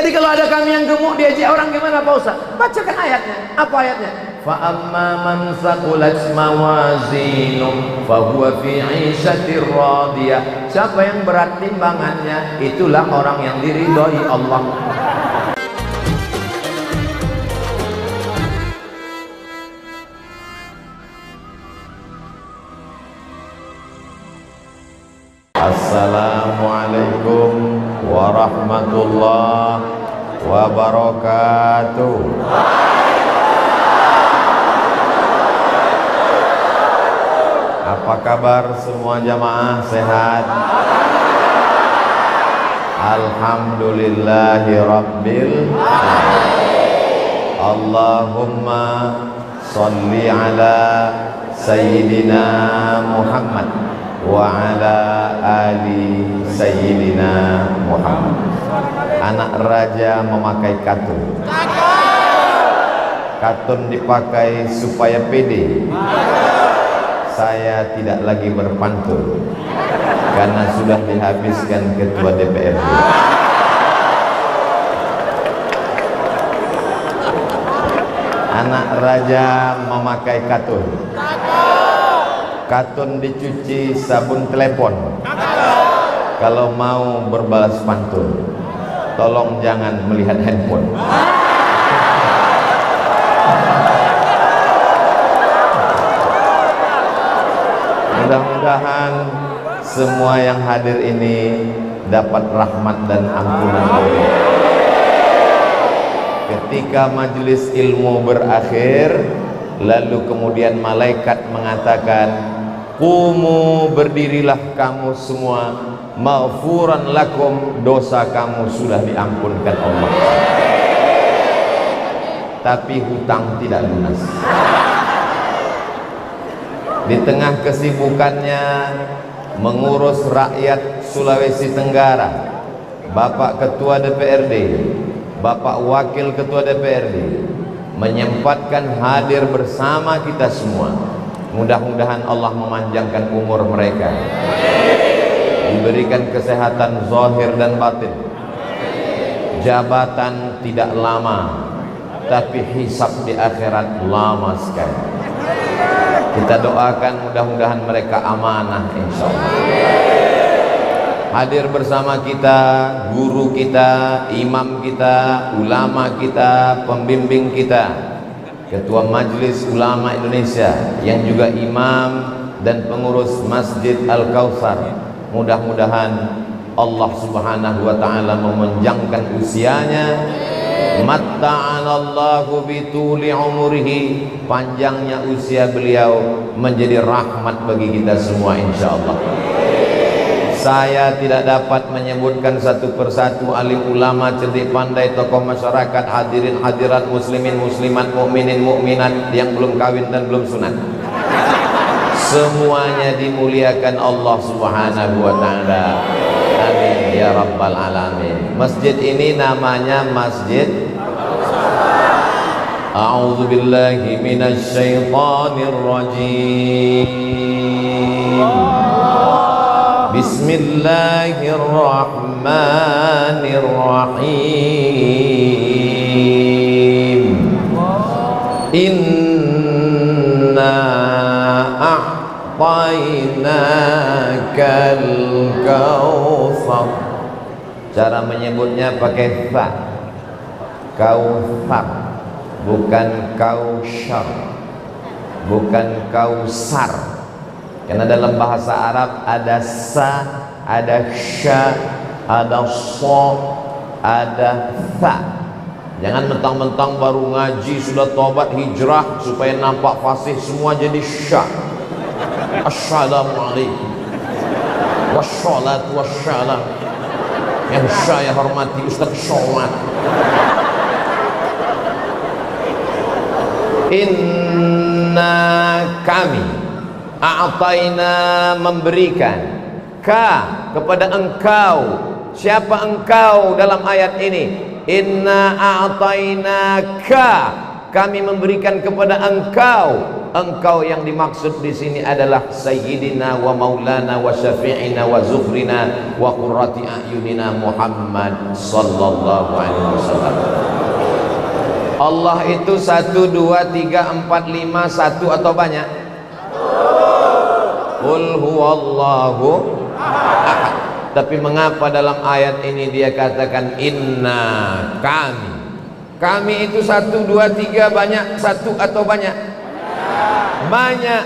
Jadi kalau ada kami yang gemuk diajak orang gimana Pak Ustaz? Bacakan ayatnya. Apa ayatnya? Fa amma man saqulat mawazinuhu fa huwa fi 'ishatir radiyah. Siapa yang berat timbangannya, itulah orang yang diridhoi Allah. Assalamualaikum warahmatullahi wabarakatuh. Apa kabar semua jamaah, sehat? Alhamdulillahi rabbil alamin. Allahumma sholli ala sayyidina Muhammad wa ala ali sayyidina Muhammad. Anak raja memakai katun. Katun dipakai supaya pede. Saya tidak lagi berpantun karena sudah dihabiskan ketua DPRD. Anak raja memakai katun. Katun dicuci sabun telepon. Kalau mau berbalas pantun, tolong jangan melihat handphone. Mudah-mudahan semua yang hadir ini dapat rahmat dan ampunan Allah. Ketika majelis ilmu berakhir, lalu kemudian malaikat mengatakan, "Qumu, berdirilah kamu semua, maghfuran lakum, dosa kamu sudah diampunkan Allah." Tapi hutang tidak lunas. Di tengah kesibukannya mengurus rakyat Sulawesi Tenggara, Bapak Ketua DPRD, Bapak Wakil Ketua DPRD menyempatkan hadir bersama kita semua. Mudah-mudahan Allah memanjangkan umur mereka, diberikan kesehatan zahir dan batin. Jabatan tidak lama, tapi hisab di akhirat lama sekali. Kita doakan mudah-mudahan mereka amanah insyaallah. Hadir bersama kita guru kita, imam kita, ulama kita, pembimbing kita, Ketua Majelis Ulama Indonesia yang juga imam dan pengurus Masjid Al-Kautsar. Mudah-mudahan Allah Subhanahu wa taala memanjangkan usianya. Matta'anallahu bituli umurihi, panjangnya usia beliau menjadi rahmat bagi kita semua insyaallah. Saya tidak dapat menyebutkan satu persatu alim ulama, cerdik pandai, tokoh masyarakat, hadirin hadirat, muslimin muslimat, mukminin mukminat yang belum kawin dan belum sunat. Semuanya dimuliakan Allah Subhanahu wa taala. Amin ya rabbal alamin. Masjid ini namanya Masjid A'udzu billahi minasy syaithanir rajim. Bismillahirrahmanirrahim. Inna a'tainakal kautsar. Cara menyebutnya pakai fa. Kautsar, bukan kausyar, bukan kausar. Karena dalam bahasa Arab ada sa, ada sya, ada so, ada tha. Jangan mentang-mentang baru ngaji sudah tobat hijrah supaya nampak fasih semua jadi sya. Assalamualaikum wassalatu wassalam. Yang saya hormati Ustaz Somad. Inna, kami, a'taina, memberikan, ka, kepada engkau. Siapa engkau dalam ayat ini? Inna a'taina ka, kami memberikan kepada engkau Engkau yang dimaksud di sini adalah Sayyidina wa Maulana wa Syafi'ina wa Zufrina wa Qurrati A'yunina Muhammad sallallahu alaihi wasallam. Allah itu 1, 2, 3, 4, 5, 1 atau banyak? Qul huwallahu ahad. Tapi mengapa dalam ayat ini dia katakan inna, kami? Kami itu 1, 2, 3 banyak, 1 atau banyak? Banyak.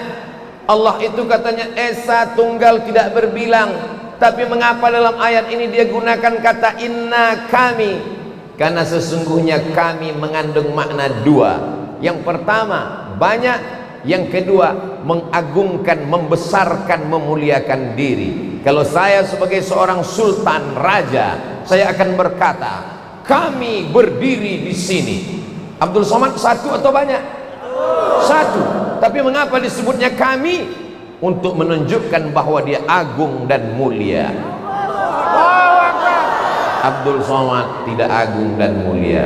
Allah itu katanya Esa Tunggal tidak berbilang. Tapi mengapa dalam ayat ini dia gunakan kata inna, kami? Karena sesungguhnya kami mengandung makna dua. Yang pertama banyak, yang kedua mengagungkan, membesarkan, memuliakan diri. Kalau saya sebagai seorang sultan, raja, saya akan berkata kami berdiri di sini. Abdul Somad 1 atau banyak? 1. Tapi mengapa disebutnya kami? Untuk menunjukkan bahwa dia agung dan mulia. Abdul Somad tidak agung dan mulia.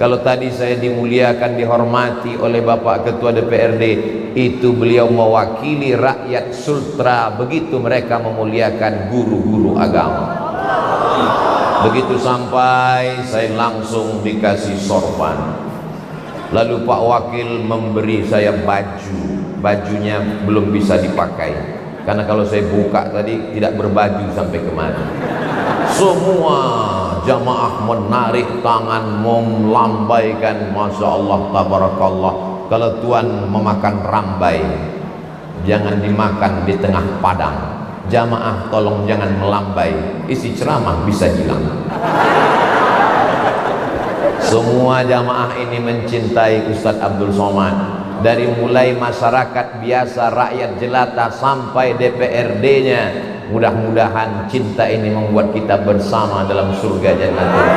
Kalau tadi saya dimuliakan, dihormati oleh Bapak Ketua DPRD, itu beliau mewakili rakyat Sultra. Begitu mereka memuliakan guru-guru agama. Begitu sampai, saya langsung dikasih sorban. Lalu Pak Wakil memberi saya baju. Bajunya belum bisa dipakai, karena kalau saya buka tadi tidak berbaju sampai kemana. Semua jamaah menarik tangan, melambaikan, Masya Allah, Tabarakallah. Kalau Tuan memakan rambai, jangan dimakan di tengah padang. Jamaah tolong jangan melambai, isi ceramah bisa hilang. Semua jamaah ini mencintai Ustadz Abdul Somad. Dari mulai masyarakat biasa, rakyat jelata, sampai DPRD-nya. Mudah-mudahan cinta ini membuat kita bersama dalam surga Jannatul.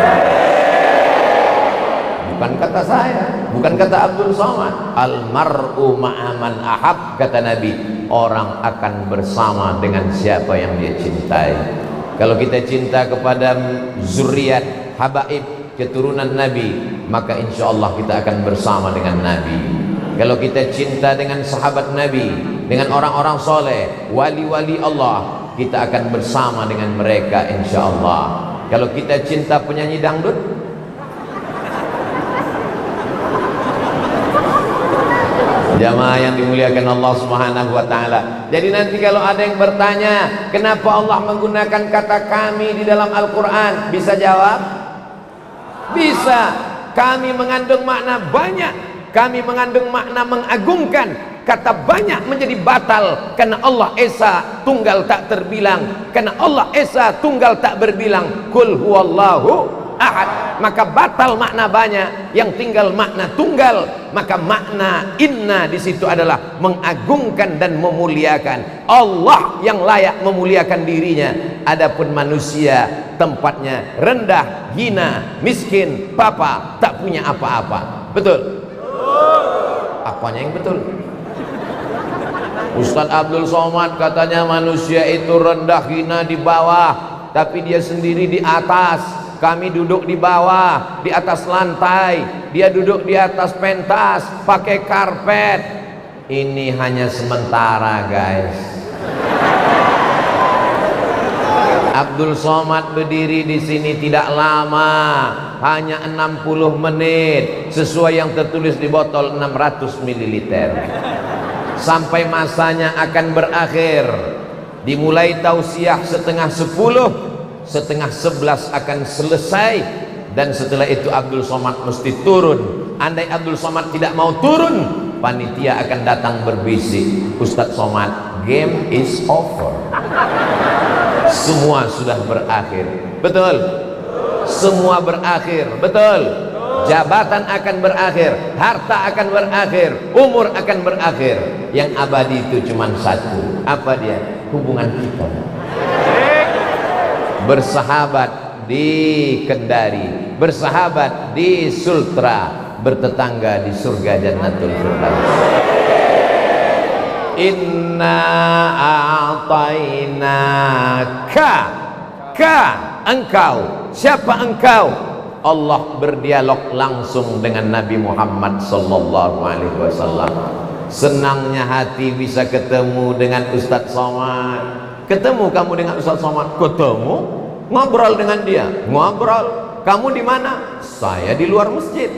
Bukan kata saya, bukan kata Abdul Somad. Al-mar'u ma'aman ahab, kata Nabi. Orang akan bersama dengan siapa yang dia cintai. Kalau kita cinta kepada zuriat, habaib, keturunan Nabi, maka insya Allah kita akan bersama dengan Nabi. Kalau kita cinta dengan sahabat Nabi, dengan orang-orang soleh, wali-wali Allah, kita akan bersama dengan mereka insya Allah. Kalau kita cinta penyanyi dangdut, jamaah yang dimuliakan Allah Subhanahu wa ta'ala. Jadi nanti kalau ada yang bertanya kenapa Allah menggunakan kata kami di dalam Al-Quran, bisa jawab? Bisa. Kami mengandung makna banyak. Kami mengandung makna mengagungkan. Kata banyak menjadi batal karena Allah Esa Tunggal tak terbilang. Karena Allah Esa Tunggal tak berbilang. Qul huwallahu ahad. Maka batal makna banyak, yang tinggal makna tunggal. Maka makna inna di situ adalah mengagungkan dan memuliakan. Allah yang layak memuliakan dirinya. Adapun manusia tempatnya rendah, hina, miskin, papa, tak punya apa-apa. Betul? Apanya yang betul? Ustadz Abdul Somad katanya manusia itu rendah, hina, di bawah, tapi dia sendiri di atas. Kami duduk di bawah, di atas lantai. Dia duduk di atas pentas, pakai karpet. Ini hanya sementara, guys. Abdul Somad berdiri di sini tidak lama, hanya 60 menit, sesuai yang tertulis di botol 600 ml. Sampai masanya akan berakhir. Dimulai tausiah setengah 10, setengah 11 akan selesai, dan setelah itu Abdul Somad mesti turun. Andai Abdul Somad tidak mau turun, panitia akan datang berbisik, Ustadz Somad, game is over. Semua sudah berakhir. Betul? Semua berakhir. Betul? Jabatan akan berakhir, harta akan berakhir, umur akan berakhir. Yang abadi itu cuma satu. Apa dia? Hubungan kita. Bersahabat di Kendari, bersahabat di Sultra, bertetangga di surga Jannatul Firdaus. Inna a'tainaka, ka engkau. Siapa engkau? Allah berdialog langsung dengan Nabi Muhammad sallallahu alaihi wasallam. Senangnya hati bisa ketemu dengan Ustadz Somad. Ketemu kamu dengan Ustadz Somad? Ketemu, ngobrol dengan dia, ngobrol. Kamu di mana? Saya di luar masjid.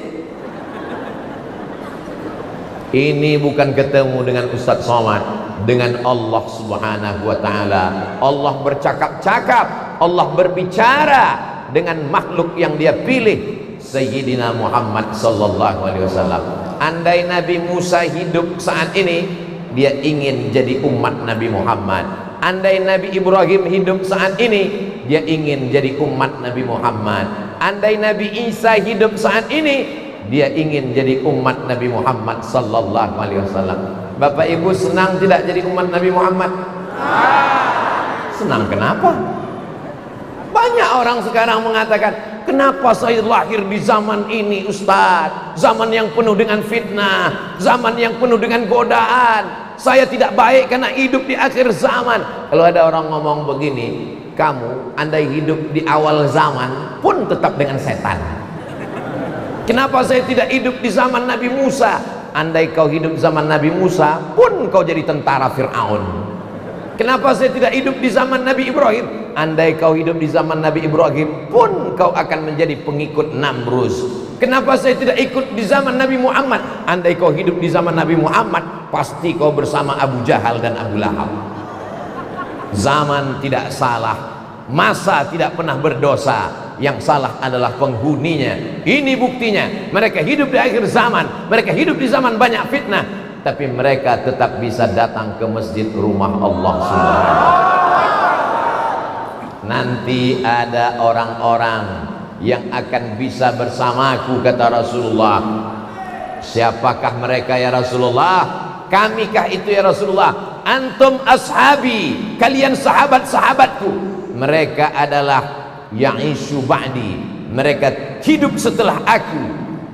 Ini bukan ketemu dengan Ustadz Somad, dengan Allah Subhanahu wa ta'ala. Allah bercakap-cakap, Allah berbicara dengan makhluk yang dia pilih, Sayyidina Muhammad sallallahu alaihi wasallam. Andai Nabi Musa hidup saat ini, dia ingin jadi umat Nabi Muhammad. Andai Nabi Ibrahim hidup saat ini, dia ingin jadi umat Nabi Muhammad. Andai Nabi Isa hidup saat ini, dia ingin jadi umat Nabi Muhammad sallallahu alaihi wasallam. Bapak Ibu senang tidak jadi umat Nabi Muhammad? Senang. Kenapa? Banyak orang sekarang mengatakan, kenapa saya lahir di zaman ini Ustaz? Zaman yang penuh dengan fitnah, zaman yang penuh dengan godaan. Saya tidak baik karena hidup di akhir zaman. Kalau ada orang ngomong begini, kamu andai hidup di awal zaman pun tetap dengan setan. Kenapa saya tidak hidup di zaman Nabi Musa? Andai kau hidup zaman Nabi Musa pun kau jadi tentara Fir'aun. Kenapa saya tidak hidup di zaman Nabi Ibrahim? Andai kau hidup di zaman Nabi Ibrahim pun kau akan menjadi pengikut Namrus. Kenapa saya tidak ikut di zaman Nabi Muhammad? Andai kau hidup di zaman Nabi Muhammad, pasti kau bersama Abu Jahal dan Abu Lahab. Zaman tidak salah, masa tidak pernah berdosa, yang salah adalah penghuninya. Ini buktinya, mereka hidup di akhir zaman, mereka hidup di zaman banyak fitnah, tapi mereka tetap bisa datang ke masjid rumah Allah Subhanahu. Nanti ada orang-orang yang akan bisa bersamaku, kata Rasulullah. Siapakah mereka ya Rasulullah? Kamikah itu ya Rasulullah? Antum ashabi, kalian sahabat-sahabatku. Mereka adalah ya'ishu ba'di, mereka hidup setelah aku.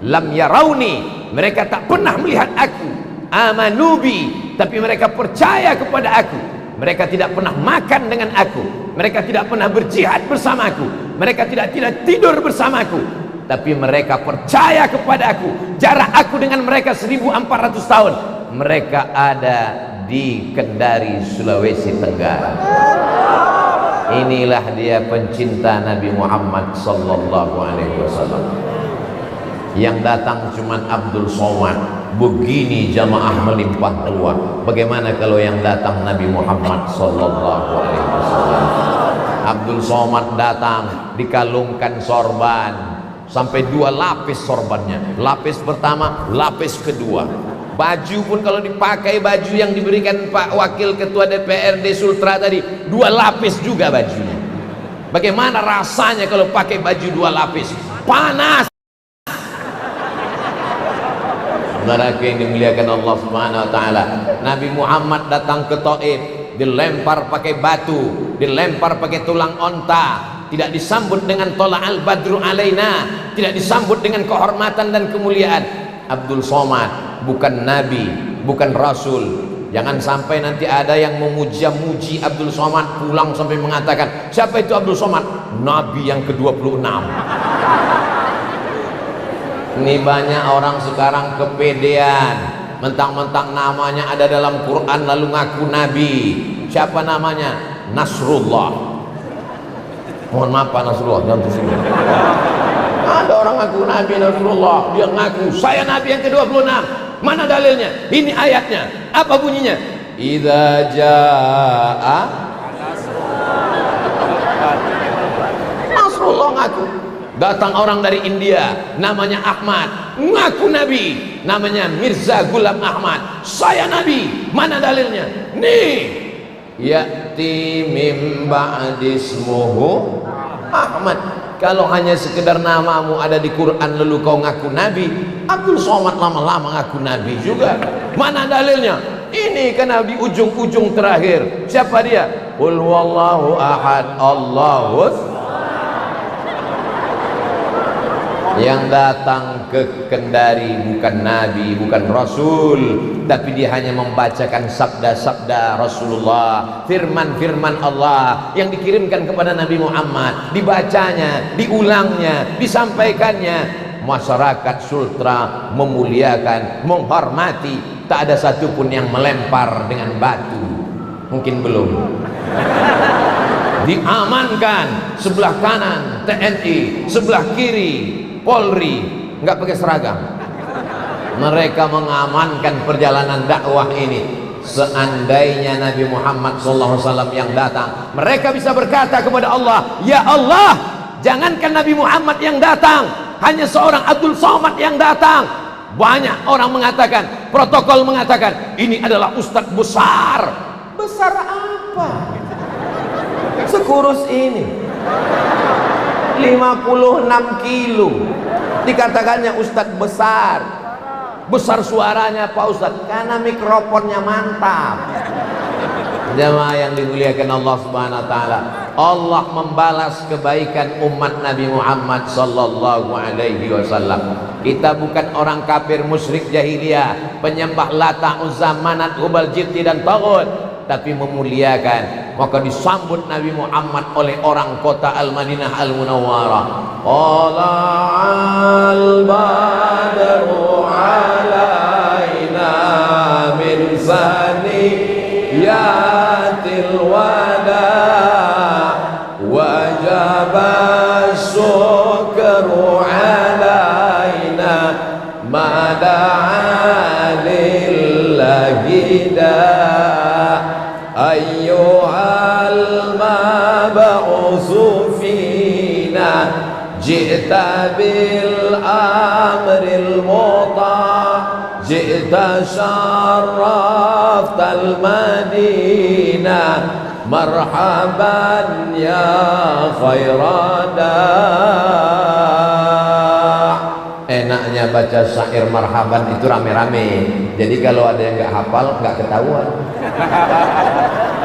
Lam yarauni, mereka tak pernah melihat aku. Amanubi, tapi mereka percaya kepada aku. Mereka tidak pernah makan dengan aku, mereka tidak pernah berjihad bersamaku, mereka tidak tidur bersamaku, tapi mereka percaya kepada aku. Jarak aku dengan mereka 1400 tahun. Mereka ada di Kendari, Sulawesi Tenggara. Inilah dia pencinta Nabi Muhammad sallallahu alaihi wasallam. Yang datang cuman Abdul Somad. Begini jamaah melimpah ruah. Bagaimana kalau yang datang Nabi Muhammad sallallahu alaihi wasallam? Abdul Somad datang dikalungkan sorban sampai 2 lapis sorbannya. Lapis pertama, lapis kedua. Baju pun kalau dipakai baju yang diberikan Pak Wakil Ketua DPRD Sultra tadi, 2 lapis juga bajunya. Bagaimana rasanya kalau pakai baju 2 lapis? Panas. Saudara yang dimuliakan Allah Subhanahu wa taala, Nabi Muhammad datang ke Taif, dilempar pakai batu, dilempar pakai tulang onta, tidak disambut dengan tola'al badru alaina, tidak disambut dengan kehormatan dan kemuliaan. Abdul Somad bukan nabi, bukan rasul. Jangan sampai nanti ada yang memuja-muji Abdul Somad pulang sampai mengatakan, siapa itu Abdul Somad? Nabi yang ke-26. Ini banyak orang sekarang kepedean, mentang-mentang namanya ada dalam Quran lalu ngaku nabi. Siapa namanya? Nasrullah. Mohon maaf Pak Nasrullah, jangan tersinggung. Ada orang ngaku nabi Nasrullah, dia ngaku saya nabi yang ke-26. Mana dalilnya? Ini ayatnya. Apa bunyinya? Idza jaa Nasrullah ngaku. Datang orang dari India, namanya Ahmad, ngaku nabi, namanya Mirza Ghulam Ahmad, saya nabi. Mana dalilnya? Nih, ya'ti mim ba'dismuhu Ahmad. Kalau hanya sekedar namamu ada di Quran lalu kau ngaku nabi, Abdul Somad lama-lama ngaku nabi juga. Mana dalilnya? Ini karena di ujung-ujung terakhir. Siapa dia? Qul huwallahu ahad, Allahus. Yang datang ke Kendari bukan nabi, bukan rasul, tapi dia hanya membacakan sabda-sabda Rasulullah, firman-firman Allah yang dikirimkan kepada Nabi Muhammad, dibacanya, diulangnya, disampaikannya. Masyarakat Sultra memuliakan, menghormati tak ada satupun yang melempar dengan batu. Mungkin belum. Diamankan, sebelah kanan TNI, sebelah kiri Polri, nggak pakai seragam. Mereka mengamankan perjalanan dakwah ini. Seandainya Nabi Muhammad SAW yang datang, mereka bisa berkata kepada Allah, ya Allah, jangankan Nabi Muhammad yang datang, hanya seorang Abdul Somad yang datang. Banyak orang mengatakan, protokol mengatakan, ini adalah ustadz besar. Besar apa? Sekurus ini, 56 kilo, dikatakannya ustadz besar. Besar suaranya Pak Ustadz, karena mikrofonnya mantap. Jamaah yang dimuliakan Allah Subhanahu wa taala, Allah membalas kebaikan umat Nabi Muhammad sallallahu alaihi wasallam. Kita bukan orang kafir musyrik jahiliyah, penyembah Lata, Uzza, Manat, Hubal, Jibti dan Taghut, tapi memuliakan. Maka disambut Nabi Muhammad oleh orang kota Al-Madinah Al-Munawwarah. Qala al-badru alaina min saniyatil wada wajaba syukru alaina mada'a lillahi da ayyuhal mab'usu fina ji'ta bil amril muta' ji'ta syarraftal madinah marhaban ya khairada. Enaknya baca syair marhaban itu rame-rame, jadi kalau ada yang nggak hafal nggak ketahuan.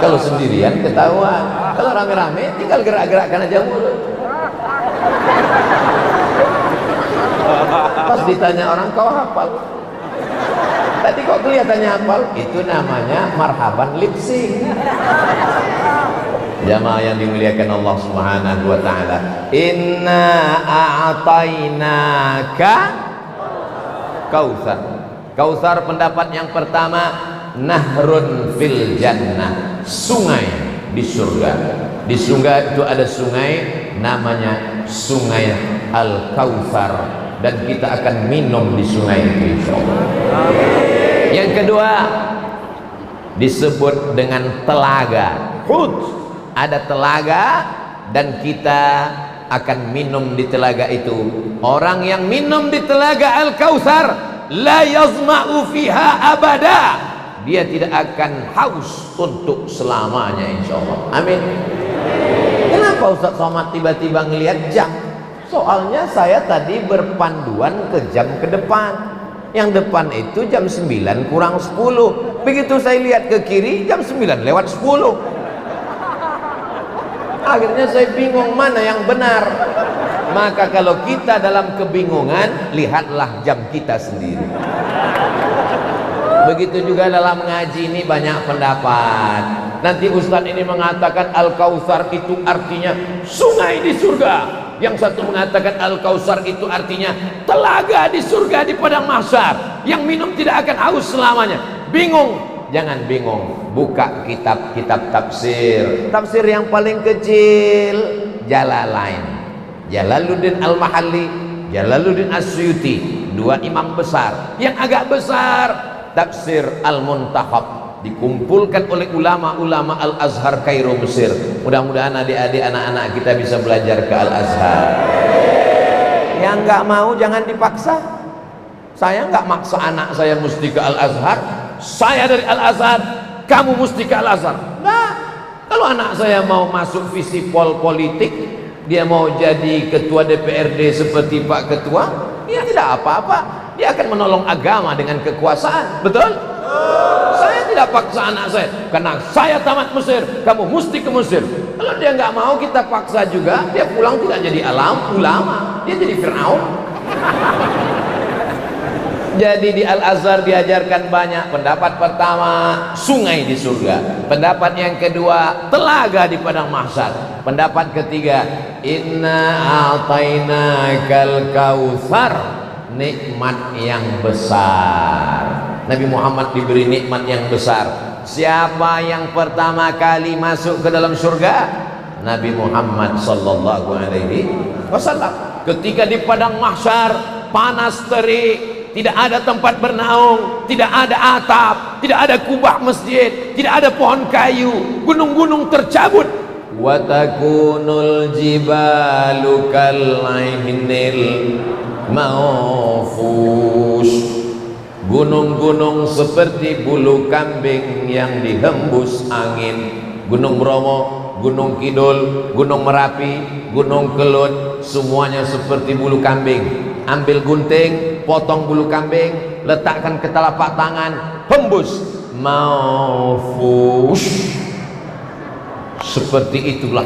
Kalau sendirian ketahuan, kalau rame-rame tinggal gerak-gerakkan aja mulut. Pas ditanya orang, kau hafal? Tadi kok kelihatannya hafal? Itu namanya marhaban lip sync. Jamaah yang dimuliakan Allah Subhanahu wa taala, inna a'tainaka kautsar. Kautsar pendapat yang pertama, nahrun fil jannah, sungai di surga. Di surga itu ada sungai namanya Sungai Al-Kautsar, dan kita akan minum di sungai itu insyaallah. Yang kedua disebut dengan telaga Hud. Ada telaga dan kita akan minum di telaga itu. Orang yang minum di telaga Al-Kautsar la yazma'u fiha abada, dia tidak akan haus untuk selamanya insyaallah. Amin. Kenapa Ustaz Somad tiba-tiba ngelihat jam? Soalnya saya tadi berpanduan ke jam ke depan. Yang depan itu jam 9 kurang 10. Begitu saya lihat ke kiri jam 9 lewat 10. Akhirnya saya bingung mana yang benar. Maka kalau kita dalam kebingungan, lihatlah jam kita sendiri. Begitu juga dalam ngaji ini banyak pendapat. Nanti Ustadz ini mengatakan Al-Kautsar itu artinya sungai di surga. Yang satu mengatakan Al-Kautsar itu artinya telaga di surga di padang mahsyar. Yang minum tidak akan haus selamanya. Bingung? Jangan bingung. Buka kitab-kitab tafsir. Tafsir yang paling kecil Jalalain, Jalaluddin Al-Mahalli, Jalaluddin As-Suyuti, dua imam besar. Yang agak besar Tafsir Al-Muntakhab, dikumpulkan oleh ulama-ulama Al-Azhar Kairo Mesir. Mudah-mudahan adik-adik anak-anak kita bisa belajar ke Al-Azhar. Yang nggak mau jangan dipaksa. Saya nggak maksa anak saya mesti ke Al-Azhar. Saya dari Al-Azhar, kamu mesti ke Al-Azhar. Nah, kalau anak saya mau masuk visipol politik, dia mau jadi ketua DPRD seperti Pak Ketua, ya tidak apa-apa. Dia akan menolong agama dengan kekuasaan. Betul? Saya tidak paksa anak saya, karena saya tamat Mesir, kamu mesti ke Mesir. Kalau dia nggak mau, kita paksa juga, dia pulang tidak jadi ulama, dia jadi Fir'aun. Jadi di Al-Azhar diajarkan banyak. Pendapat pertama, sungai di surga. Pendapat yang kedua, telaga di padang mahsyar. Pendapat ketiga, inna a'tainakal kautsar, nikmat yang besar. Nabi Muhammad diberi nikmat yang besar. Siapa yang pertama kali masuk ke dalam surga? Nabi Muhammad sallallahu alaihi wasallam. Ketika di padang mahsyar panas terik, tidak ada tempat bernaung, tidak ada atap, tidak ada kubah masjid, tidak ada pohon kayu, gunung-gunung tercabut. Wa takunul jibalu kal'ainil mawfush. Gunung-gunung seperti bulu kambing yang dihembus angin. Gunung Bromo, Gunung Kidul, Gunung Merapi, Gunung Kelut, semuanya seperti bulu kambing. Ambil gunting, potong bulu kambing, letakkan ke telapak tangan, hembus. Maufush. Seperti itulah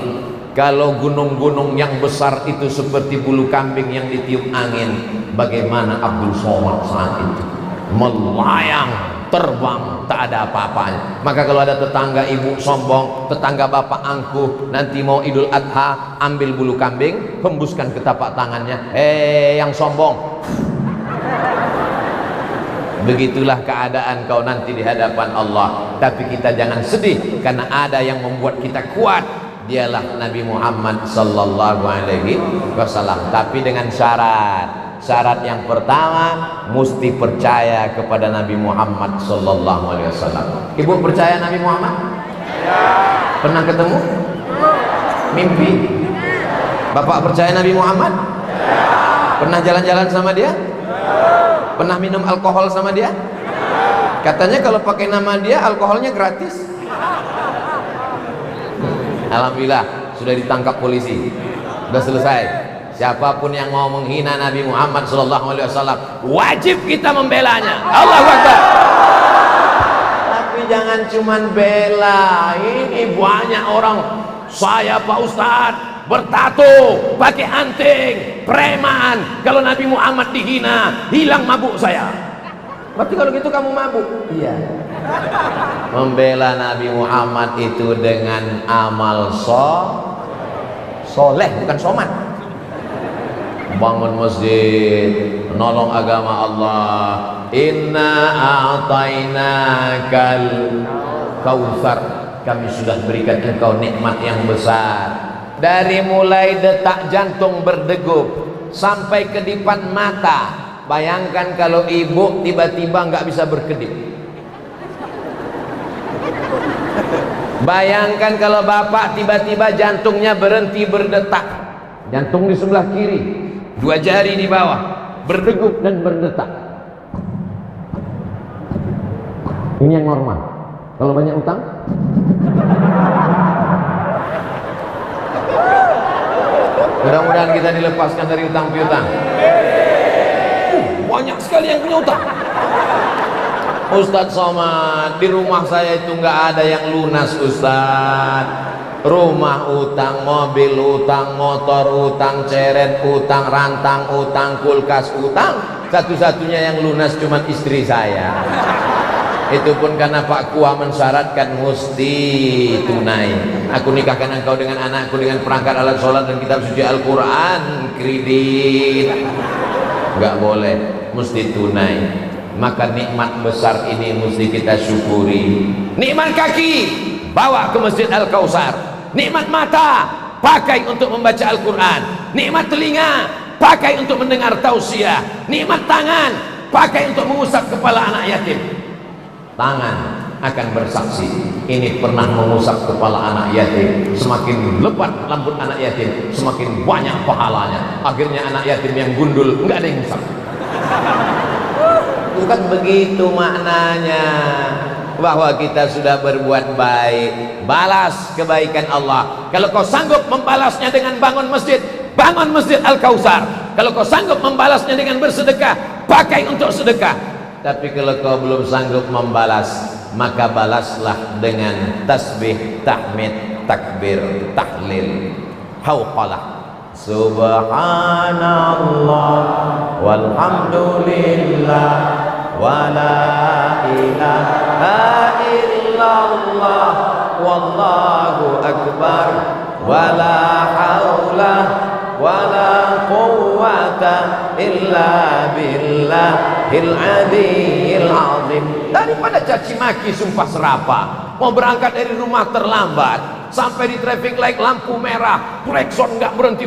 kalau gunung-gunung yang besar itu seperti bulu kambing yang ditiup angin, bagaimana Abdul Somad saat itu? Melayang, terbang, tak ada apa-apanya. Maka kalau ada tetangga ibu sombong, tetangga bapak angkuh, nanti mau Idul Adha, ambil bulu kambing, hembuskan ke tapak tangannya. Yang sombong, begitulah keadaan kau nanti di hadapan Allah. Tapi kita jangan sedih, karena ada yang membuat kita kuat. Dialah Nabi Muhammad sallallahu alaihi wasallam. Tapi dengan syarat. Syarat yang pertama, mesti percaya kepada Nabi Muhammad sallallahu alaihi wasallam. Ibu percaya Nabi Muhammad? Ya. Pernah ketemu? Mimpi? Bapak percaya Nabi Muhammad? Ya. Pernah jalan-jalan sama dia? Ya. Pernah minum alkohol sama dia? Ya. Katanya kalau pakai nama dia alkoholnya gratis. Alhamdulillah sudah ditangkap polisi. Sudah selesai. Siapapun yang mau menghina Nabi Muhammad SAW, wajib kita membelanya. Allahu Akbar. Tapi jangan cuman bela. Ini banyak orang, saya Pak Ustadz bertato, pakai anting, preman. Kalau Nabi Muhammad dihina, hilang mabuk saya. Berarti kalau gitu kamu mabuk? Iya. Membela Nabi Muhammad itu dengan amal soleh, bukan somat. Bangun masjid, nolong agama Allah. Inna a'tainakal kautsar. Kami sudah berikan engkau nikmat yang besar. Dari mulai detak jantung berdegup sampai kedipan mata. Bayangkan kalau ibu tiba-tiba nggak bisa berkedip. Bayangkan kalau bapak tiba-tiba jantungnya berhenti berdetak. Jantung di sebelah kiri, 2 jari di bawah berdegup dan berdetak. Ini yang normal. Kalau banyak utang, mudah-mudahan kita dilepaskan dari utang piutang. Banyak sekali yang punya utang. Ustadz Somad, di rumah saya itu nggak ada yang lunas Ustadz. Rumah utang, mobil utang, motor utang, ceret utang, rantang utang, kulkas utang. Satu-satunya yang lunas cuma istri saya. Itu pun karena Pak Kua mensyaratkan mesti tunai. Aku nikahkan engkau dengan anakku dengan perangkat alat sholat dan kitab suci Al-Quran. Kredit nggak boleh, mesti tunai. Maka nikmat besar ini mesti kita syukuri. Nikmat kaki, bawa ke Masjid Al-Kautsar. Nikmat mata, pakai untuk membaca Al-Quran. Nikmat telinga, pakai untuk mendengar tausiah. Nikmat tangan, pakai untuk mengusap kepala anak yatim. Tangan akan bersaksi, ini pernah mengusap kepala anak yatim. Semakin lebat rambut anak yatim, semakin banyak pahalanya. Akhirnya anak yatim yang gundul nggak ada yang ngusap. Bukan begitu maknanya. Bahwa kita sudah berbuat baik, balas kebaikan Allah. Kalau kau sanggup membalasnya dengan bangun masjid, bangun Masjid Al-Kautsar. Kalau kau sanggup membalasnya dengan bersedekah, pakai untuk sedekah. Tapi kalau kau belum sanggup membalas, maka balaslah dengan tasbih, tahmid, takbir, tahlil, hauqalah. Subhanallah walhamdulillah wa la ilaha illallah wallahu akbar wa la haula wa la quwwata illa billah. adiyil azim. Daripada caci maki sumpah serapah, mau berangkat dari rumah terlambat, sampai di traffic light lampu merah, klakson nggak berhenti,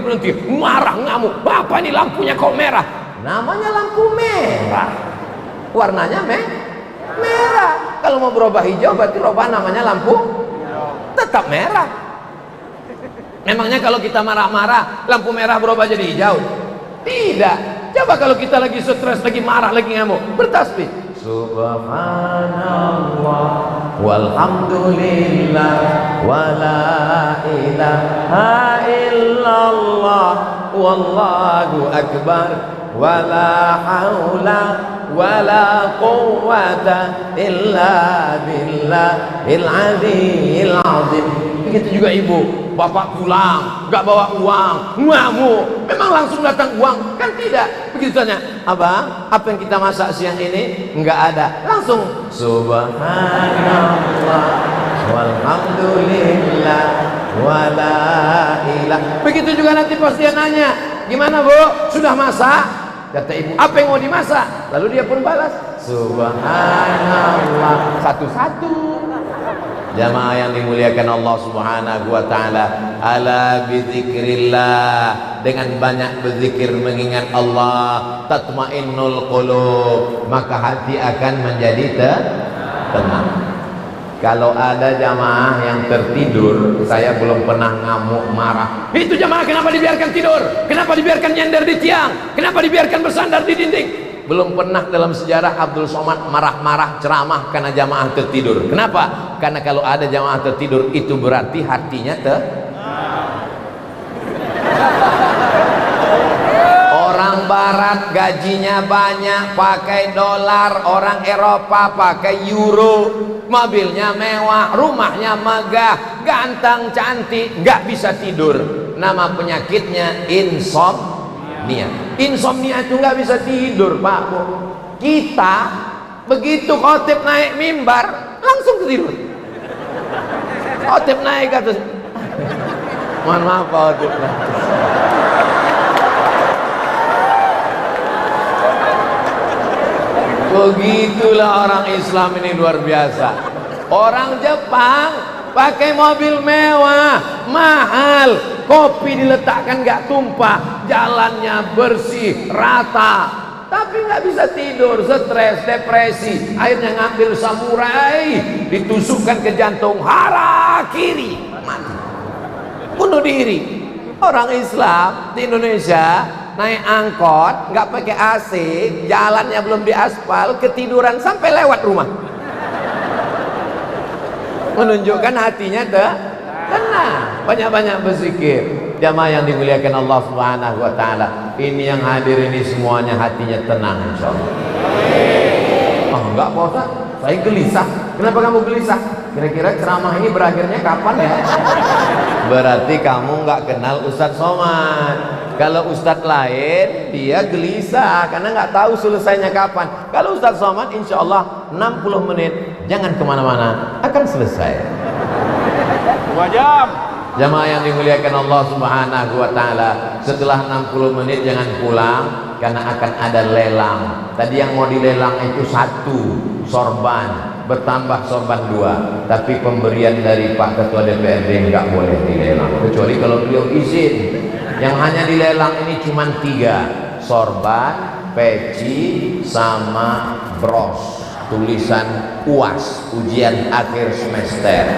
marah ngamuk, bapak ini lampunya kok merah? Namanya lampu merah, warnanya merah. Kalau mau berubah hijau berarti rubah namanya lampu tetap merah. Memangnya kalau kita marah-marah lampu merah berubah jadi hijau? Tidak. Coba kalau kita lagi stres, lagi marah, lagi ngamuk, bertasbih subhanallah walhamdulillah wala ilaha illallah wallahu akbar wala haula wala quwwata illa billahil aliyyil azim. Begitu juga ibu, bapak pulang gak bawa uang, ngamuk, memang langsung datang uang? Kan tidak. Begitu tanya, abang, apa yang kita masak siang ini? Enggak ada. Langsung subhanallah walhamdulillah wala ilah. Begitu juga nanti pas dia nanya, gimana bu, sudah masak? Kata ibu, apa yang mau dimasak? Lalu dia pun balas subhanallah, satu-satu. Jamaah yang dimuliakan Allah Subhanahu wa taala, ala bizikrillah, dengan banyak berzikir mengingat Allah, tatmainnul qulub, maka hati akan menjadi tenang. Kalau ada jamaah yang tertidur, saya belum pernah ngamuk marah. Itu jamaah kenapa dibiarkan tidur? Kenapa dibiarkan nyender di tiang? Kenapa dibiarkan bersandar di dinding? Belum pernah dalam sejarah Abdul Somad marah-marah ceramah karena jamaah tertidur. Kenapa? Karena kalau ada jamaah tertidur itu berarti hatinya Orang barat gajinya banyak pakai dolar, orang Eropa pakai euro, mobilnya mewah, rumahnya megah, ganteng, cantik, nggak bisa tidur. Nama penyakitnya insomnia. Insomnia itu nggak bisa tidur, Pak Bu. Kita begitu khotib naik mimbar langsung tidur. Khotib naik ke atas, mohon maaf Pak khotib. Begitulah orang Islam ini, luar biasa. Orang Jepang pakai mobil mewah, mahal, kopi diletakkan gak tumpah, jalannya bersih, rata, tapi nggak bisa tidur, stres, depresi, akhirnya ngambil samurai, ditusukkan ke jantung, harakiri, mati, bunuh diri. Orang Islam di Indonesia naik angkot nggak pakai AC, jalannya belum diaspal, ketiduran sampai lewat rumah, menunjukkan hatinya tenang. Banyak-banyak berzikir. Jamaah yang dimuliakan Allah Subhanahu wa taala, ini yang hadir ini semuanya hatinya tenang insyaallah. Oh enggak Pak Ustaz, saya gelisah. Kenapa kamu gelisah? Kira-kira ceramah ini berakhirnya kapan ya? Berarti kamu nggak kenal Ustadz Somad. Kalau Ustadz lain dia gelisah karena nggak tahu selesainya kapan. Kalau Ustadz Somad insya Allah 60 menit, jangan kemana-mana, akan selesai 2 jam. Jamaah yang dimuliakan Allah Subhanahu wa taala, setelah 60 menit jangan pulang karena akan ada lelang. Tadi yang mau dilelang itu 1 sorban, bertambah sorban 2, tapi pemberian dari Pak Ketua DPRD nggak boleh dilelang kecuali kalau beliau izin. Yang hanya dilelang ini cuma 3 sorban, peci, sama bros tulisan UAS, ujian akhir semester.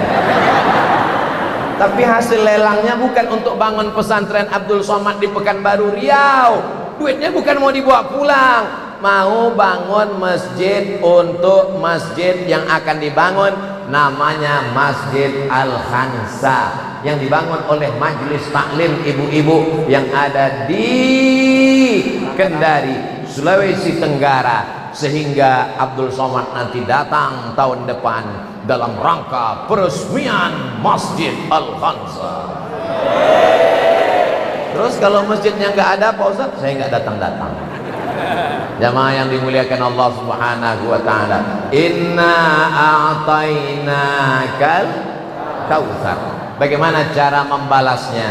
Tapi hasil lelangnya bukan untuk bangun pesantren Abdul Somad di Pekanbaru Riau. Duitnya bukan mau dibawa pulang, mau bangun masjid untuk masjid yang akan dibangun, namanya Masjid Al-Khansa, yang dibangun oleh Majelis Taklim Ibu-ibu yang ada di Kendari, Sulawesi Tenggara, sehingga Abdul Somad nanti datang tahun depan dalam rangka peresmian Masjid Al-Khansa. Terus kalau masjidnya nggak ada Pak Ustaz, saya nggak datang-datang. Jamaah yang dimuliakan Allah Subhanahu wa taala, inna a'tainakal kautsar. Bagaimana cara membalasnya?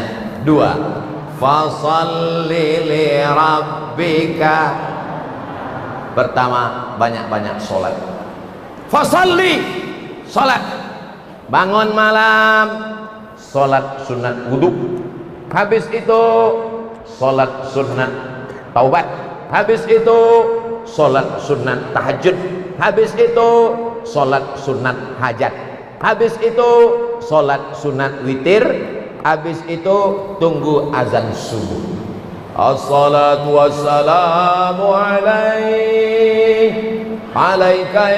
2, fasholli li rabbika Pertama, banyak-banyak sholat. Fasalli, sholat. Bangun malam, sholat sunat wudhu. Habis itu sholat sunat taubat. Habis itu sholat sunat tahajud. Habis itu sholat sunat hajat. Habis itu sholat sunat witir. Habis itu tunggu azan subuh. Assalatu wassalamu alaika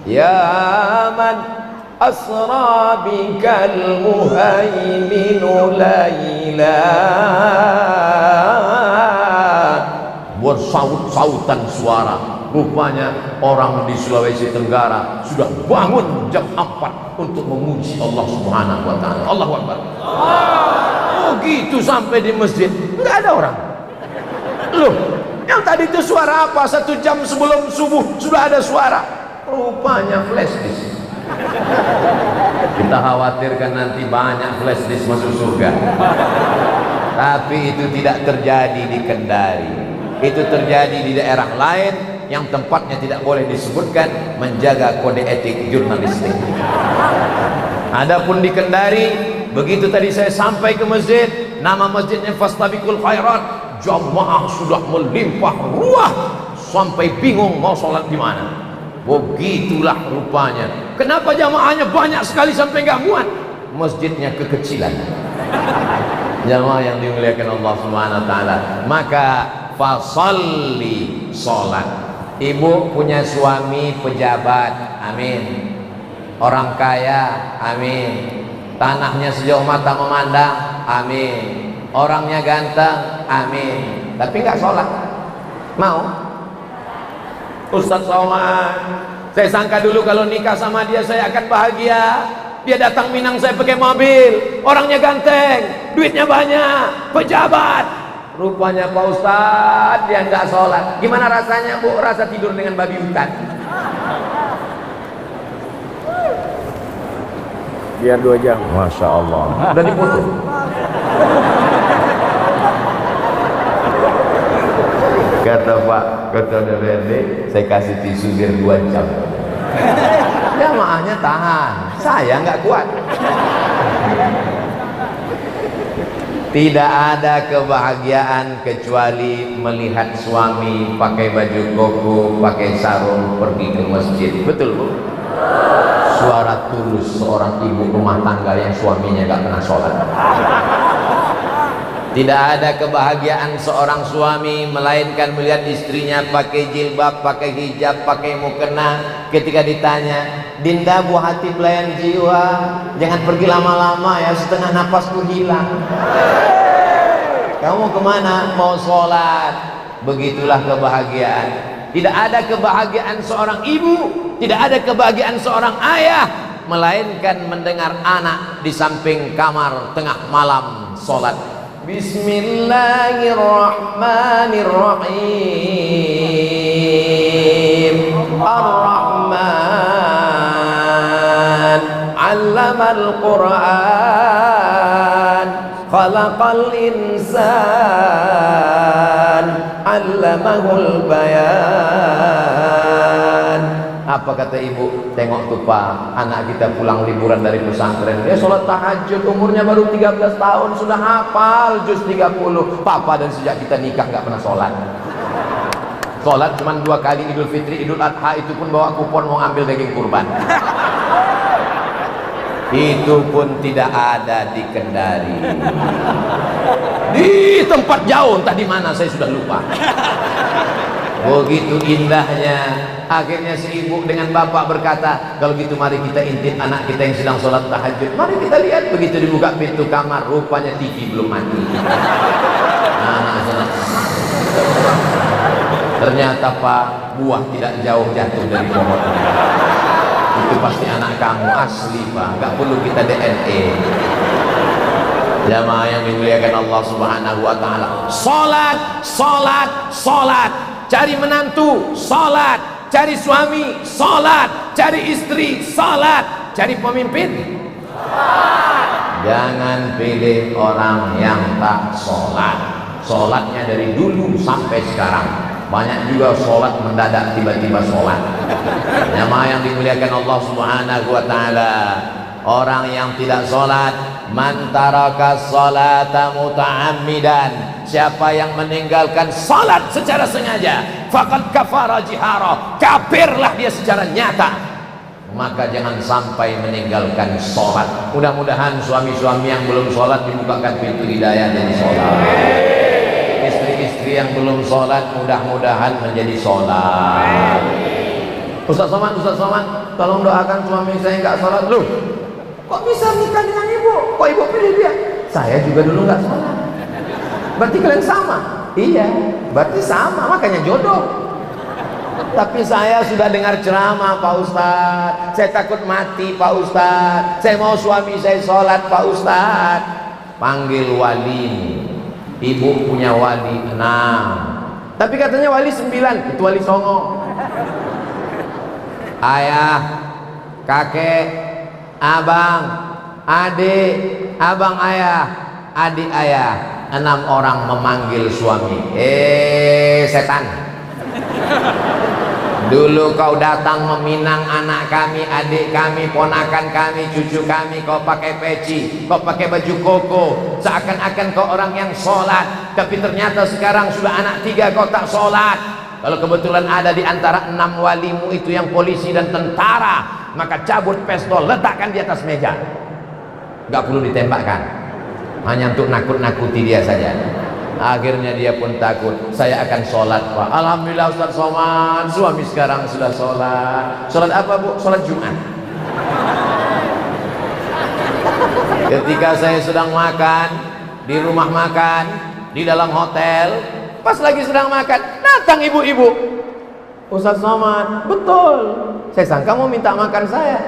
ya man asra bikal muhaiminu laila. Buat saut-sautan suara. Rupanya orang di Sulawesi Tenggara sudah bangun jam 4 untuk memuji Allah Subhanahu wa taala. Allahu Akbar. Oh gitu, sampai di masjid nggak ada orang. Loh, yang tadi itu suara apa? 1 jam sebelum subuh sudah ada suara. Rupanya flash disk. Kita khawatirkan nanti banyak flash disk masuk surga. Tapi itu tidak terjadi di Kendari. Itu terjadi di daerah lain yang tempatnya tidak boleh disebutkan, menjaga kode etik jurnalistik. Adapun di Kendari, begitu tadi saya sampai ke masjid, nama masjidnya Fastabiqul Khairat, jamaah sudah melimpah ruah sampai bingung mau sholat di mana. Begitulah rupanya. Kenapa jamaahnya banyak sekali sampai nggak muat? Masjidnya kekecilan. Jamaah yang dimuliakan Allah Subhanahu wa taala. Maka fasalli, sholat. Ibu punya suami pejabat, amin. Orang kaya, amin. Tanahnya sejauh mata memandang, amin. Orangnya ganteng, amin. Tapi nggak sholat. Mau? Ustadz Somad, saya sangka dulu kalau nikah sama dia saya akan bahagia. Dia datang Minang, saya pakai mobil. Orangnya ganteng, duitnya banyak, pejabat. Rupanya Pak Ustadz dia nggak sholat. Gimana rasanya Bu? Rasa tidur dengan babi hutan. Biar 2 jam. Masya Allah. Udah diputus. Kata DPRD, saya kasih tisu biar 2 jam. Jamaahnya tahan, saya nggak kuat. Tidak ada kebahagiaan kecuali melihat suami pakai baju koko, pakai sarung, pergi ke masjid. Betul Bu? Suara tulus seorang ibu rumah tangga yang suaminya gak pernah sholat. Tidak ada kebahagiaan seorang suami melainkan melihat istrinya pakai jilbab, pakai hijab, pakai mukena. Ketika ditanya, Dinda buah hati pelayan jiwa, jangan pergi lama-lama ya, setengah napasku hilang. Kamu kemana? Mau sholat. Begitulah kebahagiaan. Tidak ada kebahagiaan seorang ibu, tidak ada kebahagiaan seorang ayah melainkan mendengar anak di samping kamar tengah malam sholat. Bismillahirrahmanirrahim. Ar-Rahman 'allamal Qur'an, khalaqal insan, 'allamahul bayan. Apa kata ibu? Tengok tuh Pak, anak kita pulang liburan dari pesantren, dia sholat tahajud, umurnya baru 13 tahun sudah hafal juz 30. Papa dan sejak kita nikah nggak pernah sholat. Sholat cuma 2 kali, Idul Fitri, Idul Adha, itu pun bawa kupon mau ambil daging kurban. Itu pun tidak ada di Kendari. Di tempat jauh, entah di mana saya sudah lupa. Begitu indahnya. Akhirnya si ibu dengan bapak berkata, kalau gitu mari kita intip anak kita yang sedang sholat tahajud. Mari kita lihat. Begitu dibuka pintu kamar, rupanya TV belum mati. Ternyata Pak, buah tidak jauh jatuh dari pohon. Itu pasti anak kamu asli Pak, nggak perlu kita DNA. Jamaah yang dimuliakan Allah Subhanahu wa taala. Salat, salat, salat. Cari menantu, salat. Cari suami, salat. Cari istri, salat. Cari pemimpin, salat. Jangan pilih orang yang tak sholat. Sholatnya dari dulu sampai sekarang. Banyak juga sholat mendadak tiba-tiba sholat. Jamaah yang dimuliakan Allah Subhanahu wa ta'ala, orang yang tidak sholat, man taraka sholata muta'ammidan, siapa yang meninggalkan sholat secara sengaja, faqad kafara jihara, kafirlah dia secara nyata. Maka jangan sampai meninggalkan sholat. Mudah-mudahan suami-suami yang belum sholat dibukakan pintu hidayah jadi sholat. Istri-istri yang belum sholat mudah-mudahan menjadi sholat. Ustaz Somad, tolong doakan suami saya nggak sholat. Loh, kok bisa nikah dengan ibu? Kok ibu pilih dia? Saya juga dulu nggak sholat. Berarti kalian sama? Iya, berarti sama, makanya jodoh. Tapi saya sudah dengar ceramah Pak Ustadz, saya takut mati Pak Ustadz, saya mau suami saya sholat Pak Ustadz. Panggil wali. Ibu punya wali 6, tapi katanya wali 9, itu wali songo. Ayah, kakek, abang, adik, abang ayah, adik ayah, 6 orang memanggil suami. Setan, dulu kau datang meminang anak kami, adik kami, ponakan kami, cucu kami, kau pakai peci, kau pakai baju koko, seakan-akan kau orang yang sholat. Tapi ternyata sekarang sudah anak 3 kau tak sholat. Kalau kebetulan ada di antara 6 walimu itu yang polisi dan tentara, maka cabut pistol, letakkan di atas meja. Gak perlu ditembakkan, hanya untuk nakut-nakuti dia saja. Akhirnya dia pun takut. Saya akan sholat Pak. Alhamdulillah Ustaz Somad, suami sekarang sudah sholat. Sholat apa Bu? Sholat Jumat. Ketika saya sedang makan di rumah makan, di dalam hotel, pas lagi sedang makan, datang ibu-ibu. Ustaz Somad, betul, saya sangka mau minta makan saya.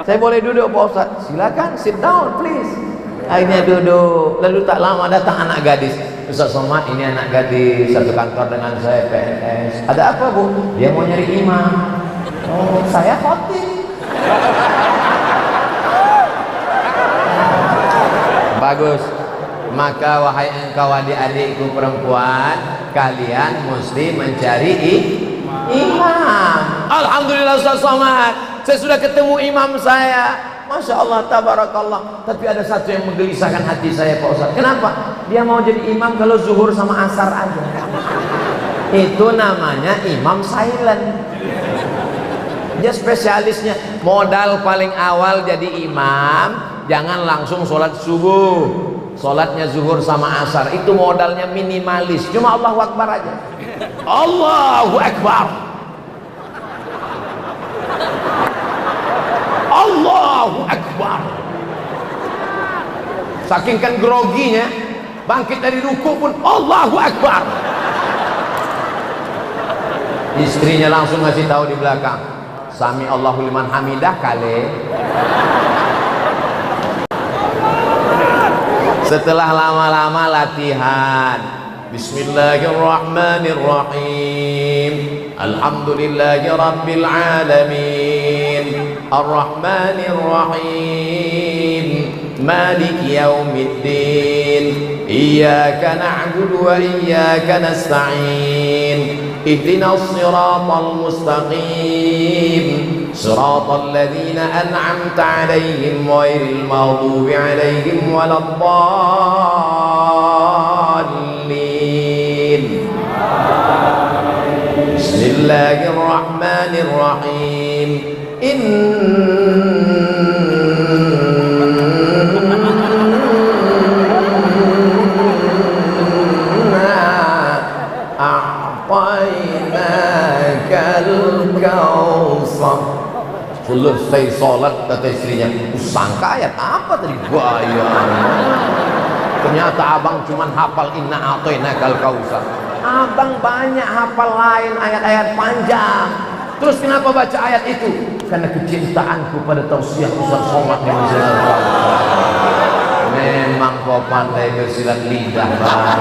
Saya boleh duduk Pak Ustaz? Silakan, sit down please. Akhirnya duduk. Lalu tak lama datang anak gadis. Ustaz Somad, ini anak gadis satu kantor dengan saya, PNS. Ada apa Bu? Dia mau nyari imam. Oh, saya khotib. Bagus. Maka wahai engkau adik-adikku perempuan, kalian mesti mencari imam. Alhamdulillah Ustaz Somad, saya sudah ketemu imam saya. Masya Allah, tabarakallah. Tapi ada satu yang menggelisahkan hati saya Pak Ustaz. Kenapa? Dia mau jadi imam kalau zuhur sama asar aja. Itu namanya imam silent. Dia spesialisnya modal paling awal jadi imam, jangan langsung sholat subuh, sholatnya zuhur sama asar. Itu modalnya minimalis, cuma Allahu Akbar aja. Allahu Akbar, Allahu Akbar. Saking kan groginya, bangkit dari ruku pun Allahu Akbar. Istrinya langsung ngasih tahu di belakang, Sami Allahu liman hamidah kali. Setelah lama-lama latihan, Bismillahirrahmanirrahim, Alhamdulillahi Rabbil Alamin, Ar-Rahmanirrahim, Maliki Yawmiddin, Iyyaka na'budu wa iyyaka nasta'in, Ihdinas siratal mustaqim, Siratal ladzina an'amta 'alaihim ghairil maghdubi 'alaihim waladdallin. Bismillahirrahmanirrahim. Selesai sholat kata istrinya, sangka ayat apa tadi? Bayang. Ternyata abang cuman hafal inna a'tainakal kautsar. Abang banyak hafal lain ayat-ayat panjang. Terus kenapa baca ayat itu? Karena kecintaanku pada tausiah Ustaz Somad yang bersilat. Memang kau pandai bersilat lidah, Bang.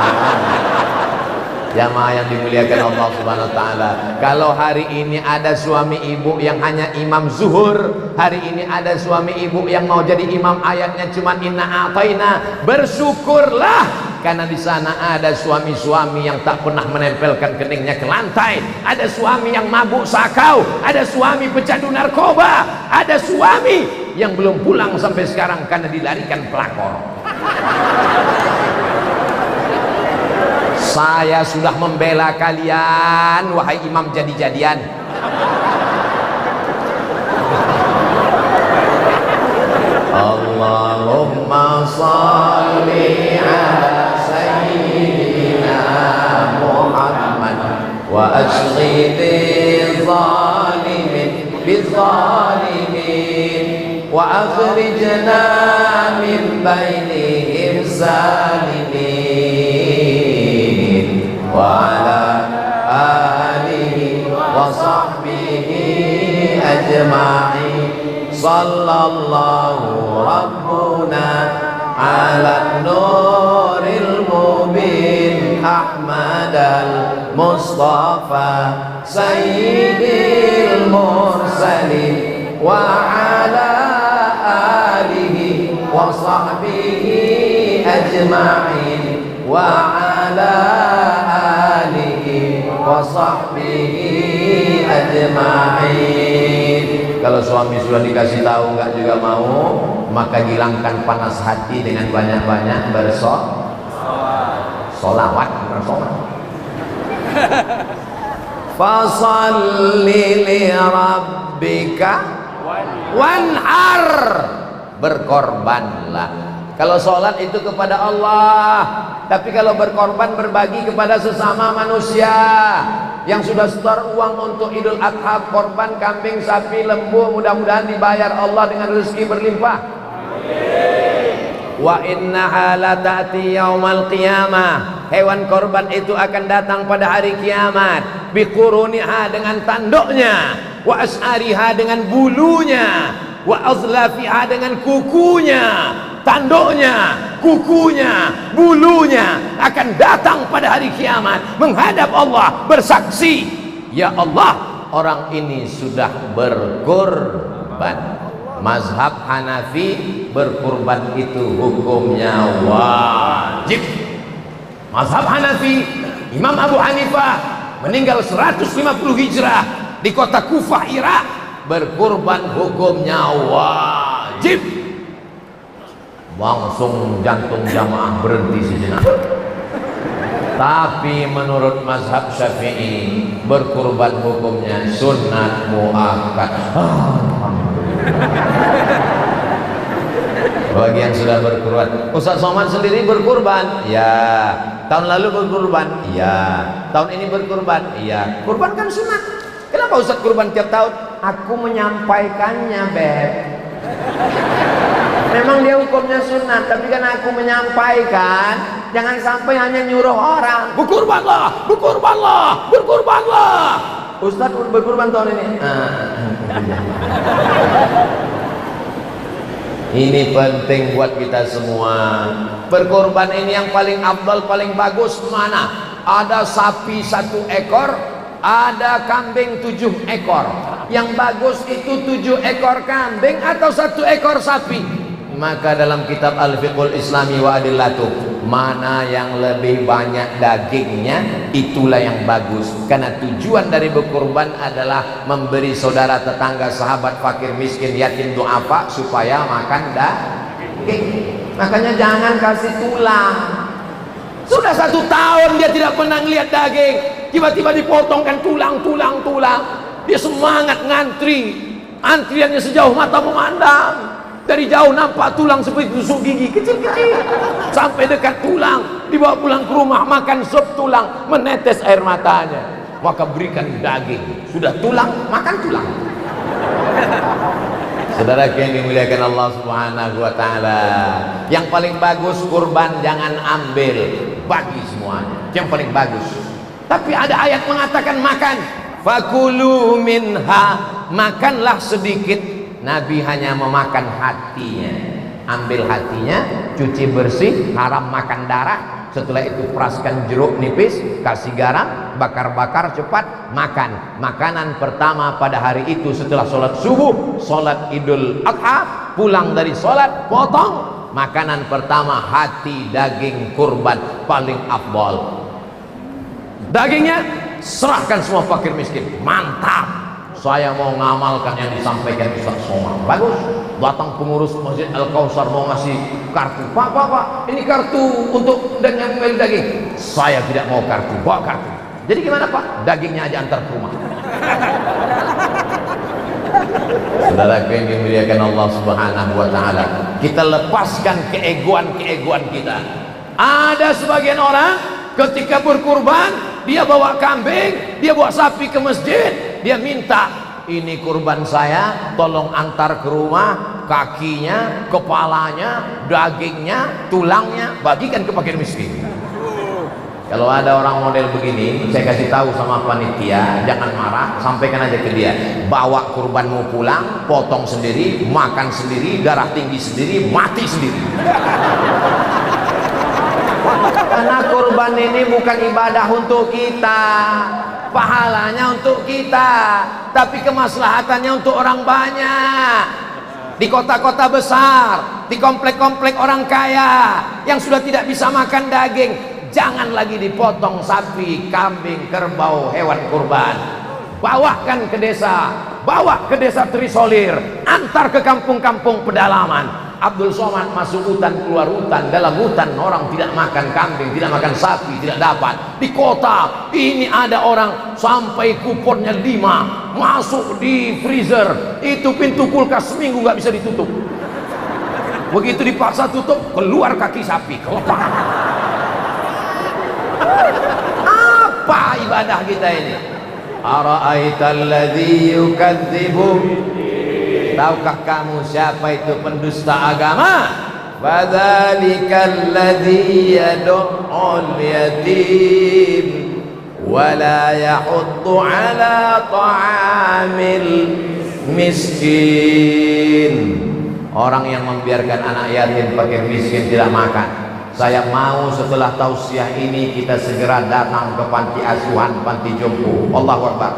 Jamaah yang dimuliakan Allah Subhanahu wa taala, kalau hari ini ada suami ibu yang hanya imam zuhur, hari ini ada suami ibu yang mau jadi imam ayatnya cuma inna a'taina, bersyukurlah, karena di sana ada suami-suami yang tak pernah menempelkan keningnya ke lantai, ada suami yang mabuk sakau, ada suami pecandu narkoba, ada suami yang belum pulang sampai sekarang karena dilarikan pelakor. Saya sudah membela kalian, wahai imam jadi-jadian. Allahumma salli ala sayyidina Muhammad wa ashqi bizzalimin wa akhrijna min bainihim salimin wa ala alihi wa sahbihi ajma'in. Sallallahu rabbuna ala nuril mubin Ahmad al-Mustafa sayyidil mursalin wa ala alihi wa sahbihi ajma'in wa ala alihi wa sahbihi ajma'in. Kalau suami sudah dikasih tahu nggak juga mau, maka hilangkan panas hati dengan banyak-banyak bersolawat. Fasalli li rabbika wanhar, berkorbanlah. Kalau sholat itu kepada Allah, tapi kalau berkorban berbagi kepada sesama manusia. Yang sudah setor uang untuk Idul Adha, korban kambing, sapi, lembu, mudah-mudahan dibayar Allah dengan rezeki berlimpah. Wa innaha la ta'ti yaumal qiyamah, hewan korban itu akan datang pada hari kiamat. Biquruniha, dengan tanduknya, wa as'ariha, dengan bulunya, wa azlafiha, dengan kukunya. Tanduknya, kukunya, bulunya akan datang pada hari kiamat menghadap Allah bersaksi, ya Allah, orang ini sudah berkorban. Mazhab Hanafi, berkorban itu hukumnya wajib. Mazhab Hanafi, Imam Abu Hanifah meninggal 150 Hijrah di kota Kufah, Irak, berkorban hukumnya wajib. Langsung jantung jamaah berhenti sejenak. Tapi menurut mazhab Syafi'i, berkurban hukumnya sunat muakkad. Bagi yang sudah berkurban, Ustaz Somad sendiri berkurban, ya. Tahun lalu berkurban, ya. Tahun ini berkurban, ya. Kurban kan sunat. Kenapa Ustaz kurban tiap tahun? Aku menyampaikannya, Beb. Memang dia hukumnya sunat, tapi kan aku menyampaikan, jangan sampai hanya nyuruh orang berkurbanlah, berkurbanlah, berkurbanlah. Ustaz berkurban tahun ini. Ini penting buat kita semua. Berkorban ini yang paling afdal, paling bagus mana? Ada sapi 1 ekor, ada kambing 7 ekor. Yang bagus itu 7 ekor kambing atau 1 ekor sapi? Maka dalam kitab Al-Fiqhul Islami wa Adillatuh, mana yang lebih banyak dagingnya, itulah yang bagus. Karena tujuan dari berkurban adalah memberi saudara, tetangga, sahabat, fakir, miskin, yatim, du'afa supaya makan daging. Makanya jangan kasih tulang. Sudah 1 tahun dia tidak pernah lihat daging, tiba-tiba dipotongkan tulang. Dia semangat ngantri, antriannya sejauh mata memandang. Dari jauh nampak tulang seperti tusuk gigi kecil-kecil, sampai dekat tulang, dibawa pulang ke rumah, makan sup tulang, menetes air matanya. Maka berikan daging, sudah tulang, makan tulang. Saudara yang dimuliakan Allah Subhanahu wa taala, yang paling bagus kurban jangan ambil, bagi semuanya. Yang paling bagus. Tapi ada ayat mengatakan makan. Fakulu minha, makanlah sedikit. Nabi hanya memakan hatinya. ambil hatinya, cuci bersih, haram makan darah. Setelah itu peraskan jeruk nipis, kasih garam, bakar-bakar cepat, makan. Makanan pertama pada hari itu setelah sholat subuh, sholat Idul Adha, pulang dari sholat, potong. Makanan pertama hati daging kurban paling afdal. Dagingnya serahkan semua fakir miskin. Mantap. Saya mau ngamalkan yang disampaikan Ustaz Somad. Bagus. Datang pengurus Masjid Al-Kausar mau ngasih kartu. Pak, ini kartu untuk dengan daging. Saya tidak mau kartu, bawa kartu. Jadi gimana Pak? Dagingnya aja antar ke rumah. Saudaraku yang dimuliakan Allah Subhanahu wa taala, kita lepaskan keegoan kita. Ada sebagian orang ketika berkurban, dia bawa kambing, dia bawa sapi ke masjid, dia minta, ini kurban saya, tolong antar ke rumah, kakinya, kepalanya, dagingnya, tulangnya, bagikan ke fakir miskin. Kalau ada orang model begini, saya kasih tahu sama panitia, jangan marah, sampaikan aja ke dia. Bawa kurbanmu pulang, potong sendiri, makan sendiri, darah tinggi sendiri, mati sendiri. Karena kurban ini bukan ibadah untuk kita, pahalanya untuk kita, tapi kemaslahatannya untuk orang banyak. Di kota-kota besar, di komplek-komplek orang kaya yang sudah tidak bisa makan daging, jangan lagi dipotong sapi, kambing, kerbau, hewan kurban. Bawakan ke desa, bawa ke desa Trisolir, antar ke kampung-kampung pedalaman. Abdul Somad masuk hutan, keluar hutan, dalam hutan orang tidak makan kambing, tidak makan sapi, tidak dapat. Di kota ini ada orang sampai kuponnya 5 masuk di freezer, itu pintu kulkas seminggu nggak bisa ditutup. Begitu dipaksa tutup, keluar kaki sapi, kelepar. Apa ibadah kita ini? Ara'aital ladzi yukadzibu, tahukah kamu siapa itu pendusta agama? Fadzalikal ladzi yad'ul yatim wa la yahuddu ala ta'amil miskin. Orang yang membiarkan anak yatim, fakir miskin tidak makan. Saya mau setelah tausiah ini kita segera datang ke panti asuhan, panti jompo. Allahu Akbar.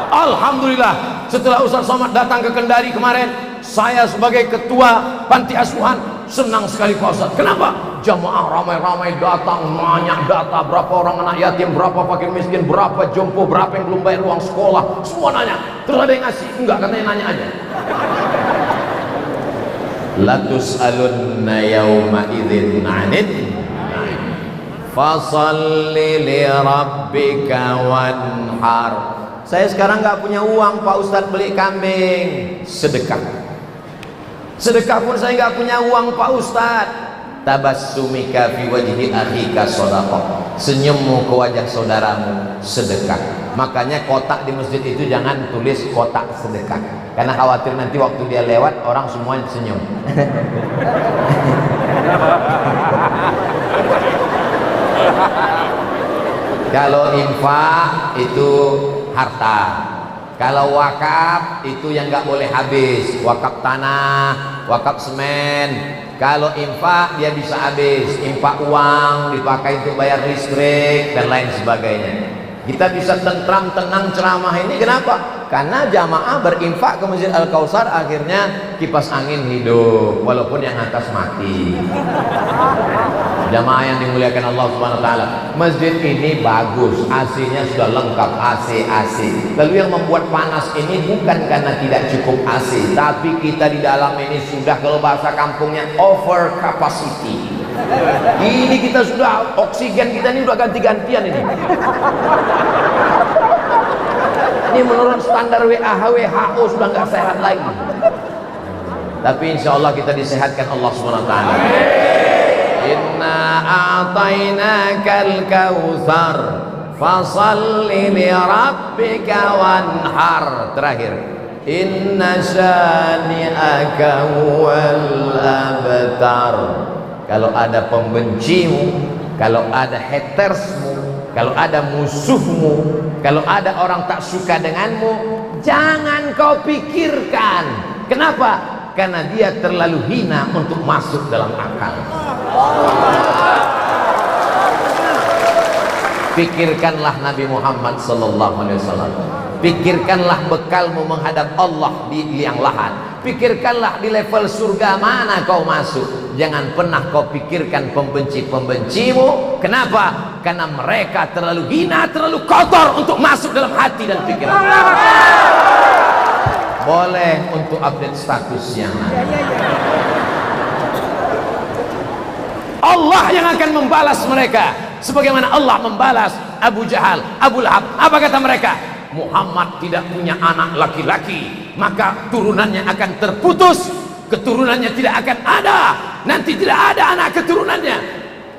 Alhamdulillah, setelah Ustaz Somad datang ke Kendari kemarin, saya sebagai ketua panti asuhan senang sekali Pak Ustaz. Kenapa? Jamaah ramai-ramai datang, banyak data, berapa orang anak yatim, berapa fakir miskin, berapa jompo, berapa yang belum bayar uang sekolah, semua nanya. Terus ada yang ngasih? Enggak, katanya nanya aja. Latus'alunna yawma idzin 'anil fasalli li rabbika wanhar. Saya sekarang nggak punya uang Pak Ustadz beli kambing, sedekah. Sedekah pun saya nggak punya uang Pak Ustadz. Tabassumika fi wajhi akhika shadaqah. Senyummu ke wajah saudaramu sedekah. Makanya kotak di masjid itu jangan tulis kotak sedekah, karena khawatir nanti waktu dia lewat orang semuanya senyum. Kalau infak itu harta, kalau wakaf itu yang nggak boleh habis, wakaf tanah, wakaf semen. Kalau infak dia bisa habis, infak uang dipakai untuk bayar listrik dan lain sebagainya. Kita bisa tentram, tenang ceramah ini kenapa? Karena jamaah berinfak ke Masjid Al-Kausar, akhirnya kipas angin hidup walaupun yang atas mati. Jamaah yang dimuliakan Allah Subhanahu wa taala, masjid ini bagus, AC-nya sudah lengkap, AC. Lalu yang membuat panas ini bukan karena tidak cukup AC, tapi kita di dalam ini sudah, kalau bahasa kampungnya, over capacity. Ini kita sudah, oksigen kita ini udah ganti-gantian ini. Ini menurut standar WHO sudah nggak sehat lagi. Tapi insya Allah kita disehatkan Allah Subhanahu wa taala. Inna a'tainakal kautsar fasalli li rabbika wanhar. Terakhir, inna syani'aka huwal abtar. Kalau ada pembencimu, kalau ada hatersmu, kalau ada musuhmu, kalau ada orang tak suka denganmu, jangan kau pikirkan. Kenapa? Karena dia terlalu hina untuk masuk dalam akal. Pikirkanlah Nabi Muhammad sallallahu alaihi wasallam. Pikirkanlah bekalmu menghadap Allah di liang lahat. Pikirkanlah di level surga mana kau masuk. Jangan pernah kau pikirkan pembenci-pembencimu. Kenapa? Karena mereka terlalu hina, terlalu kotor untuk masuk dalam hati dan pikiran. Boleh untuk update statusnya. Allah yang akan membalas mereka sebagaimana Allah membalas Abu Jahal, Abu Lahab. Apa kata mereka? Muhammad tidak punya anak laki-laki, maka turunannya akan terputus, keturunannya tidak akan ada, nanti tidak ada anak keturunannya.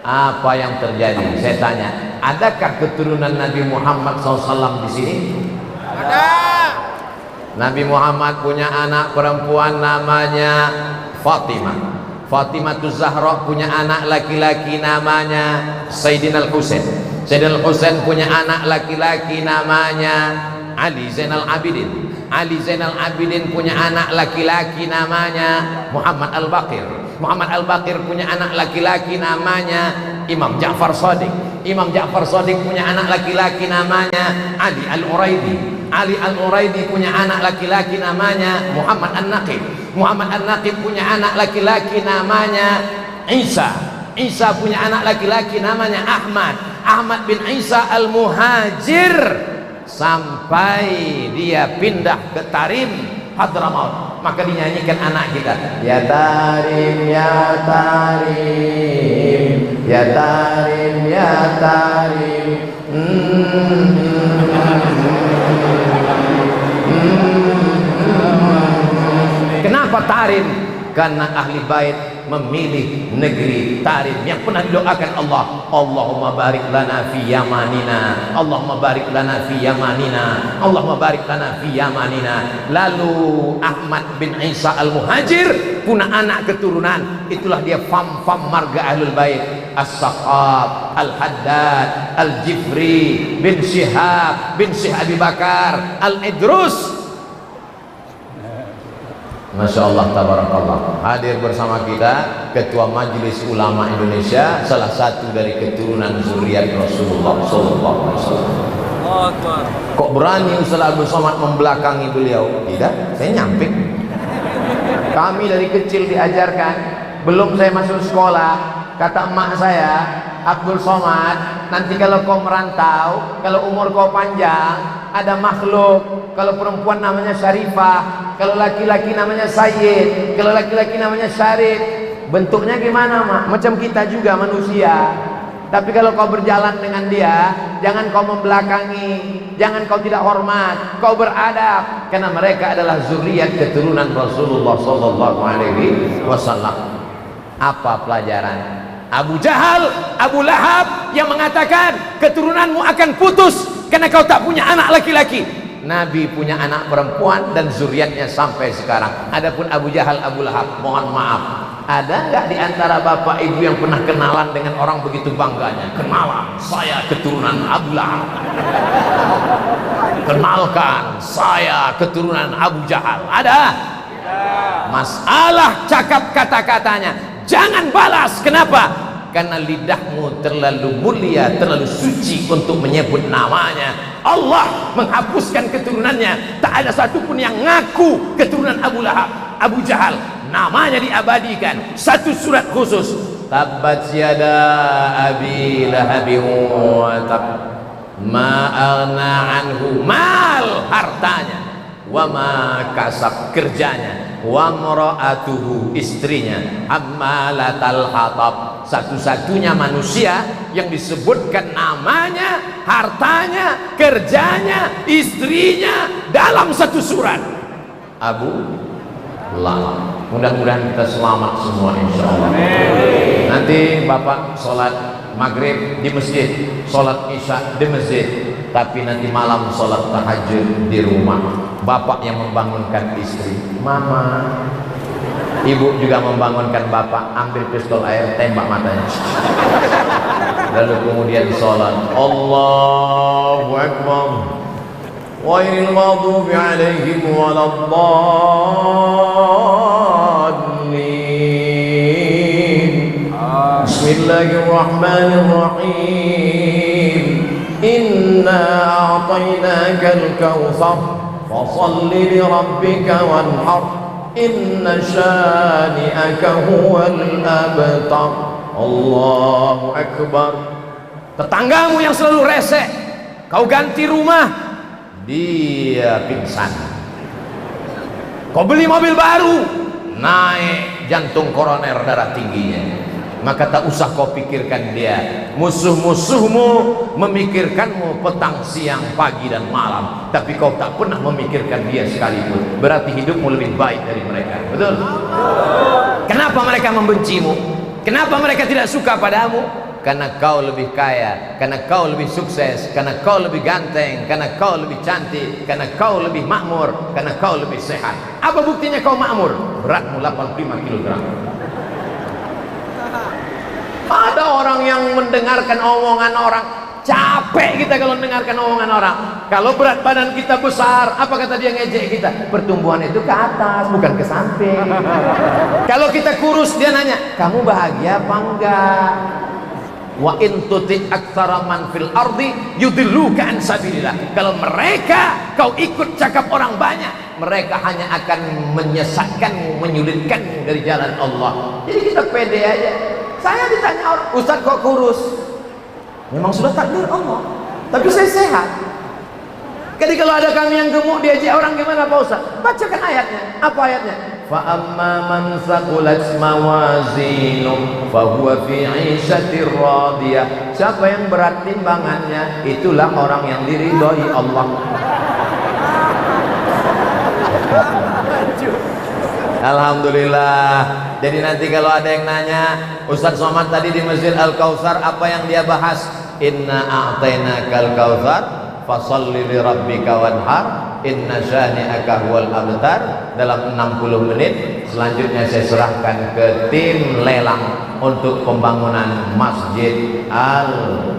Apa yang terjadi? Saya tanya, adakah keturunan Nabi Muhammad SAW di sini? Ada. Nabi Muhammad punya anak perempuan namanya Fatimah. Fatimah Zahra punya anak laki-laki namanya Sayyidina Al-Husain. Sayyidina Al-Husain punya anak laki-laki namanya Ali Zainal Abidin. Ali Zainal Abidin punya anak laki-laki namanya Muhammad Al-Baqir. Muhammad Al-Baqir punya anak laki-laki namanya Imam Ja'far Shadiq. Imam Ja'far Shadiq punya anak laki-laki namanya Ali Al-Uraidi. Ali Al-Uraidi punya anak laki-laki namanya Muhammad An-Naqib. Muhammad An-Naqib punya anak laki-laki namanya Isa. Isa punya anak laki-laki namanya Ahmad. Ahmad bin Isa Al-Muhajir, sampai dia pindah ke Tarim Hadramaut, maka dinyanyikan anak kita, ya Tarim ya Tarim ya Tarim ya Tarim. Kenapa Tarim? Karena ahli bait memilih negeri Tarim yang pernah didoakan Allah. Allahumma barik lana fi yamanina, Allahumma barik lana fi yamanina, Allahumma barik lana fi yamanina. Lalu Ahmad bin Isa Al-Muhajir punya anak keturunan, itulah dia fam marga ahlul bait, As-Saqaf, Al-Haddad, Al-Jifri bin Syihab bin Syekh Abi Bakar Al-Idrus. Masya Allah, tabarakallah. Hadir bersama kita Ketua Majelis Ulama Indonesia, salah satu dari keturunan zuriat Rasulullah Sallallahu Alaihi Wasallam. Kok berani Ustaz Abdul Somad membelakangi beliau? Tidak, saya nyampik. Kami dari kecil diajarkan, belum saya masuk sekolah, kata emak saya, Abdul Somad, nanti kalau kau merantau, kalau umur kau panjang, ada makhluk. Kalau perempuan namanya Syarifah, kalau laki-laki namanya Sayyid, kalau laki-laki namanya Syarif. Bentuknya gimana, Mak? Macam kita juga manusia. Tapi kalau kau berjalan dengan dia, jangan kau membelakangi, jangan kau tidak hormat, kau beradab, karena mereka adalah zuriat keturunan Rasulullah Sallallahu Alaihi Wasallam. Apa pelajaran? Abu Jahal, Abu Lahab yang mengatakan keturunanmu akan putus karena kau tak punya anak laki-laki. Nabi punya anak perempuan dan zuriatnya sampai sekarang. Adapun Abu Jahal, Abu Lahab, mohon maaf, ada nggak di antara bapak ibu yang pernah kenalan dengan orang begitu bangganya? Kenalan, saya keturunan Abu Lahab. Kenalkan, saya keturunan Abu Jahal. Ada? Masalah cakap kata-katanya jangan balas. Kenapa? Karena lidahmu terlalu mulia, terlalu suci untuk menyebut namanya. Allah menghapuskan keturunannya. Tak ada satupun yang ngaku keturunan Abu Lahab, Abu Jahal. Namanya diabadikan. Satu surat khusus. Tabbat yada abi lahabin wa tab, ma aghna anhu mal, hartanya, wa ma kasab, kerjanya, wa mra'atuhu, istrinya, hammalatal hatab. Satu-satunya manusia yang disebutkan namanya, hartanya, kerjanya, istrinya dalam satu surat, Abu Lahab. Mudah-mudahan kita selamat semua insyaallah. Nanti Bapak sholat maghrib di masjid, sholat isya di masjid, tapi nanti malam sholat tahajud di rumah. Bapak yang membangunkan istri, mama. Ibu juga membangunkan bapak, ambil pistol air, tembak matanya. Lalu kemudian sholat. Allahu Akbar. Ghairil maghdubi alaihim waladdallin. Bismillahirrahmanirrahim. Inna a'tainakal kautsar fasholli li rabbika wanhar. Inna syani'aka huwal abtar. Allahu akbar. Tetanggamu yang selalu rese, kau ganti rumah, dia pingsan. Kau beli mobil baru, naik jantung koroner, darah tingginya. Maka tak usah kau pikirkan dia. Musuh-musuhmu memikirkanmu petang, siang, pagi dan malam, tapi kau tak pernah memikirkan dia sekalipun. Berarti hidupmu lebih baik dari mereka. Betul? Kenapa mereka membencimu? Kenapa mereka tidak suka padamu? Karena kau lebih kaya, karena kau lebih sukses, karena kau lebih ganteng, karena kau lebih cantik, karena kau lebih makmur, karena kau lebih sehat. Apa buktinya kau makmur? Beratmu 85 kg. Ada orang yang mendengarkan omongan orang, capek kita kalau mendengarkan omongan orang. Kalau berat badan kita besar, apa kata dia, ngejek kita? Pertumbuhan itu ke atas, bukan ke samping. Kalau kita kurus, dia nanya, kamu bahagia apa enggak? Wa in tuti' aktsara man fil ardi yudilluka an sabilillah. Kalau mereka kau ikut cakap orang banyak, mereka hanya akan menyesatkanmu, menyulitkanmu dari jalan Allah. Jadi kita pede aja. Saya ditanya orang, Ustaz kok kurus? Memang sudah takdir Allah, tapi saya sehat. Jadi kalau ada kami yang gemuk diajak orang gimana Pak Ustaz? Bacakan ayatnya. Apa ayatnya? Fa amma man thaqulat mawazinuhu fa huwa fi 'ishatir radiyah. Siapa yang berat timbangannya, itulah orang yang diridhoi Allah. Alhamdulillah. Jadi nanti kalau ada yang nanya, Ustaz Somad tadi di Masjid Al-Kautsar apa yang dia bahas? Inna a'tainakal kautsar fasholli li rabbika wanhar. Inna syani'aka huwal abtar. Dalam 60 menit selanjutnya saya serahkan ke tim lelang untuk pembangunan Masjid Al-Khansa.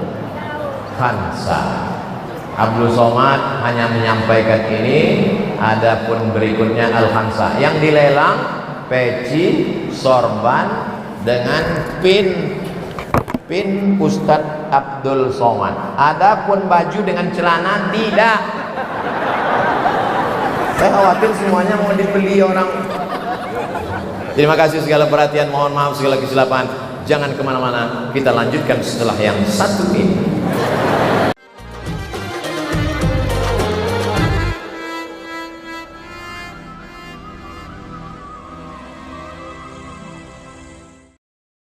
Abdul Somad hanya menyampaikan ini. Adapun berikutnya Al-Khansa yang dilelang peci, sorban dengan pin Ustadz Abdul Somad. Adapun baju dengan celana tidak. Saya khawatir semuanya mau dibeli orang. Terima kasih segala perhatian, mohon maaf segala kesilapan. Jangan kemana-mana, kita lanjutkan setelah yang satu ini.